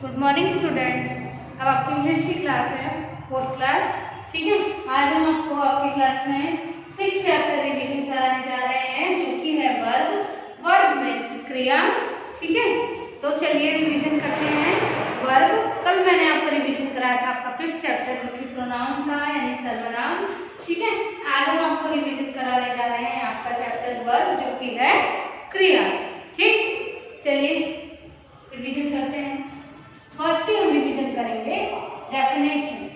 Good morning students. अब आपकी English की क्लास है, फोर्थ क्लास। ठीक है, आज हम आपको आपकी क्लास में 6 चैप्टर रिवीजन कराने जा रहे हैं, जो कि है वर्ब। वर्ब मीन्स क्रिया। ठीक है, तो चलिए रिवीजन करते हैं वर्ब। कल मैंने आपको रिवीजन कराया था आपका 5th चैप्टर, जो कि प्रोनाउन था यानी सर्वनाम। ठीक है, आज हम आपको रिवीजन कराने जा रहे हैं आपका चैप्टर वर्ब, जो कि है क्रिया। ठीक, चलिए रिवीजन करते हैं। फर्स्ट हम रिवीजन करेंगे डेफिनेशन।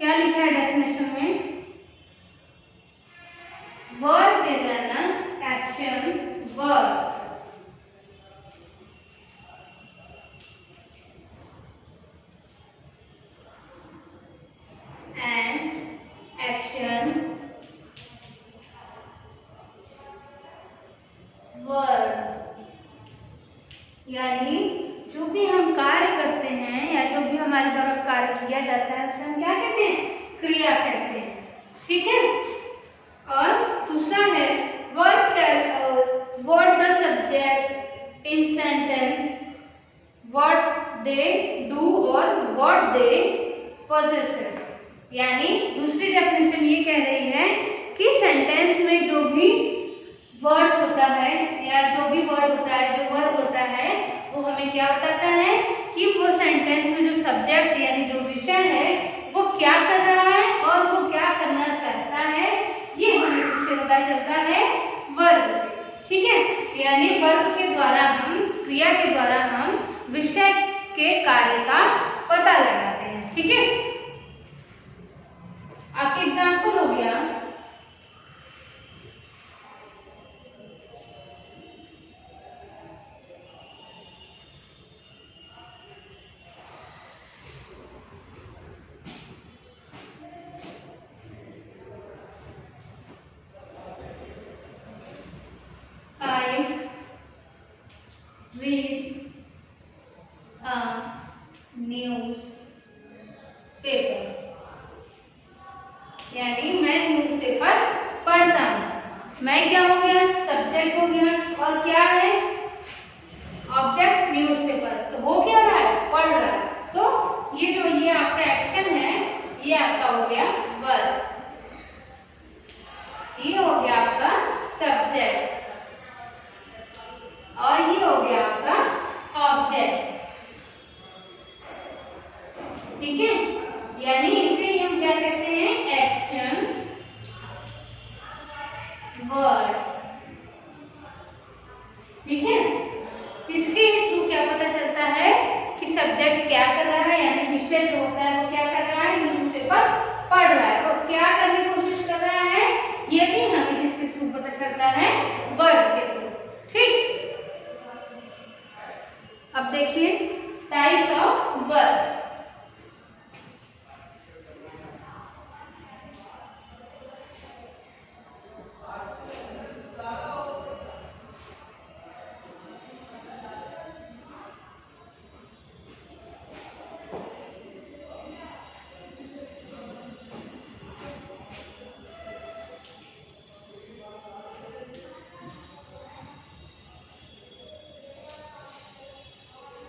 क्या लिखा है डेफिनेशन में? Verb is an action verb and action verb, यानी जो भी हम कार्य करते हैं या जो भी हमारे द्वारा कार्य किया जाता है उसे हम क्या कहते हैं? क्रिया कहते हैं। ठीक है, और दूसरा है verb tell us what the subject in sentence, what they do और व्हाट दे पोजेसेस। यानी दूसरी डेफिनेशन ये कह रही है कि सेंटेंस में जो भी वर्ड्स होता है या जो भी वर्ड होता है, जो वर्ब होता है, वो हमें क्या बताता है कि वो सेंटेंस में जो सब्जेक्ट यानी जो विषय है वो क्या कर रहा है और वो क्या करना चाहता है। ये हमें किससे पता चलता है? वर्ब से। ठीक है, यानी वर्ब के द्वारा हम, क्रिया के द्वारा हम विषय के कार्य का पता लगाते हैं। ठीक है, आपके एग्जाम्पल हो गया read a newspaper, यानी मैं न्यूज़पेपर पढ़ता हूँ। मैं क्या हो गया? सब्जेक्ट हो गया, और क्या है? Object newspaper. तो हो क्या रहा है? पढ़ रहा है। तो ये आपका एक्शन है, ये आपका हो गया वर्ब, ये हो गया आपका सब्जेक्ट, और ये हो गया आपका ऑब्जेक्ट। ठीक है, यानी इसे हम क्या कहते हैं? Action word. ठीक है, इसके थ्रू क्या पता चलता है कि सब्जेक्ट क्या कर रहा है, यानी विषय जो होता है वो क्या कर रहा है? न्यूज़पेपर पढ़ रहा है। वो क्या करने की कोशिश कर रहा है, ये भी हमें किसके थ्रू पता चलता है? वर्ब के थ्रू। ठीक, अब देखिए टाइप्स ऑफ वर्ब।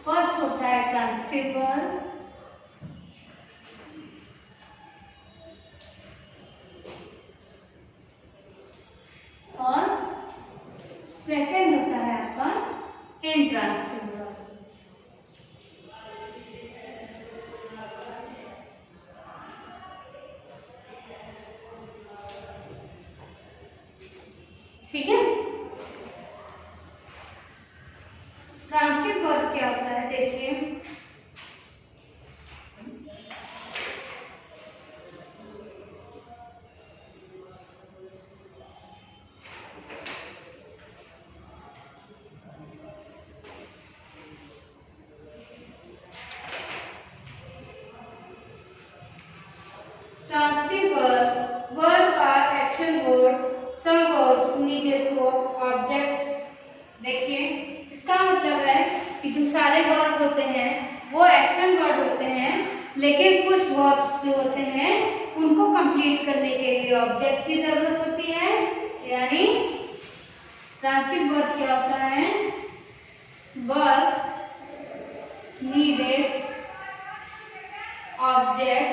फर्स्ट होता है ट्रांसिटिव वर्ब, और सेकंड होता है आपका इंट्रांसिटिव वर्ब। ठीक है, ट्रांसिटिव वर्ब क्या होता है? देखिए वो एक्शन वर्ड होते हैं, लेकिन कुछ वर्ब्स जो होते हैं उनको कंप्लीट करने के लिए ऑब्जेक्ट की जरूरत होती है। यानी ट्रांसिटिव वर्ब क्या होता है? Verb needed object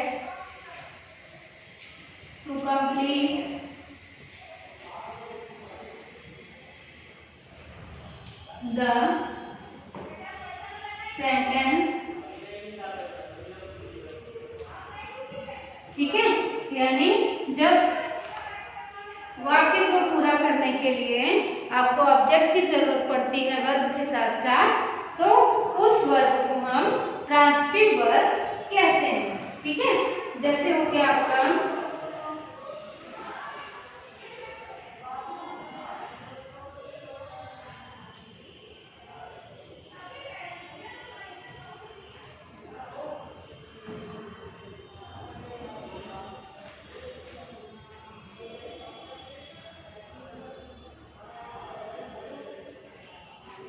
to complete the sentence. ठीक है, यानी जब वाक्य को पूरा करने के लिए आपको ऑब्जेक्ट की जरूरत पड़ती है वर्ब के साथ साथ, तो उस वर्ब को हम ट्रांसिटिव वर्ब कहते हैं। ठीक है, जैसे हो गया आपका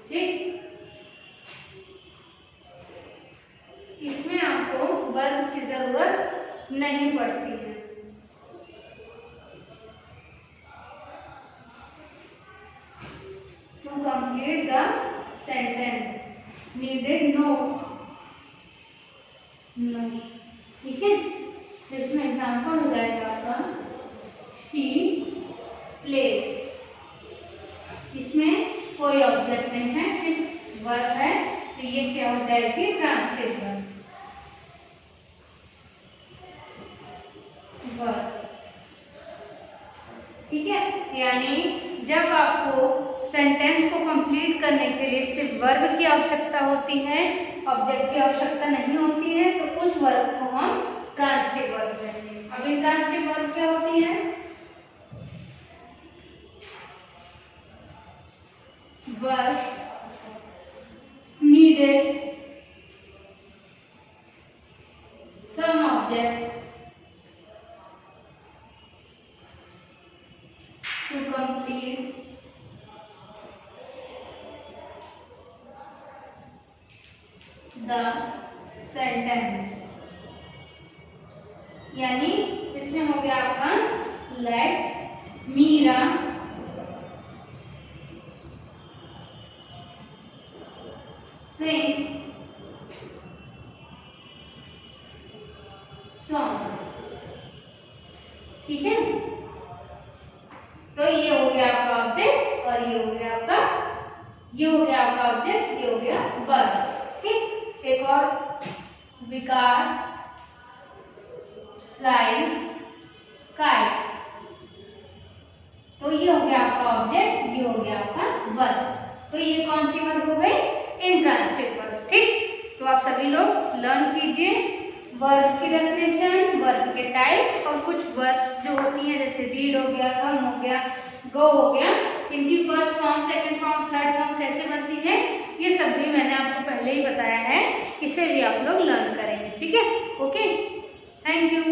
ठीक, इसमें आपको वर्ब की जरूरत नहीं पड़ती है। To complete the sentence needed no. ठीक है, इसमें एग्जाम्पल हो जाएगा आपका शी प्लेस। इसमें कोई ऑब्जेक्ट नहीं है, सिर्फ वर्ब है, तो ये क्या हो जाएगी? Transitive verb. ठीक है, यानी जब आपको सेंटेंस को कंप्लीट करने के लिए सिर्फ वर्ब की आवश्यकता होती है, ऑब्जेक्ट की आवश्यकता नहीं होती है, तो उस वर्ब को हम ट्रांसिटिव वर्ब कहते हैं। अब इंट्रांसिटिव वर्ब क्या होती है? Verb needed some object to complete the sentence. यानी इसमें हो गया आपका लेट मीरा सिंग सॉन्ग। ठीक है, तो ये हो गया आपका ऑब्जेक्ट और ये हो गया आपका ऑब्जेक्ट, ये हो गया वर्ब। ठीक, एक और विकास फ्लाई काइट। तो ये हो गया आपका ऑब्जेक्ट, ये हो गया आपका वर्ब। तो ये कौन सी वर्ब हो गई? Intransitive verb. ठीक, तो आप सभी लोग लर्न कीजिए वर्ब की डेफिनेशन, वर्ब के टाइप्स और कुछ वर्ब्स जो होती हैं जैसे रीड हो गया, कम हो गया, गो हो गया, इनकी first form, second form, third form कैसे बनती है, ये सब भी मैंने आपको पहले ही बताया है। इसे भी आप लोग लर्न करेंगे। ठीक है, ओके, थैंक यू।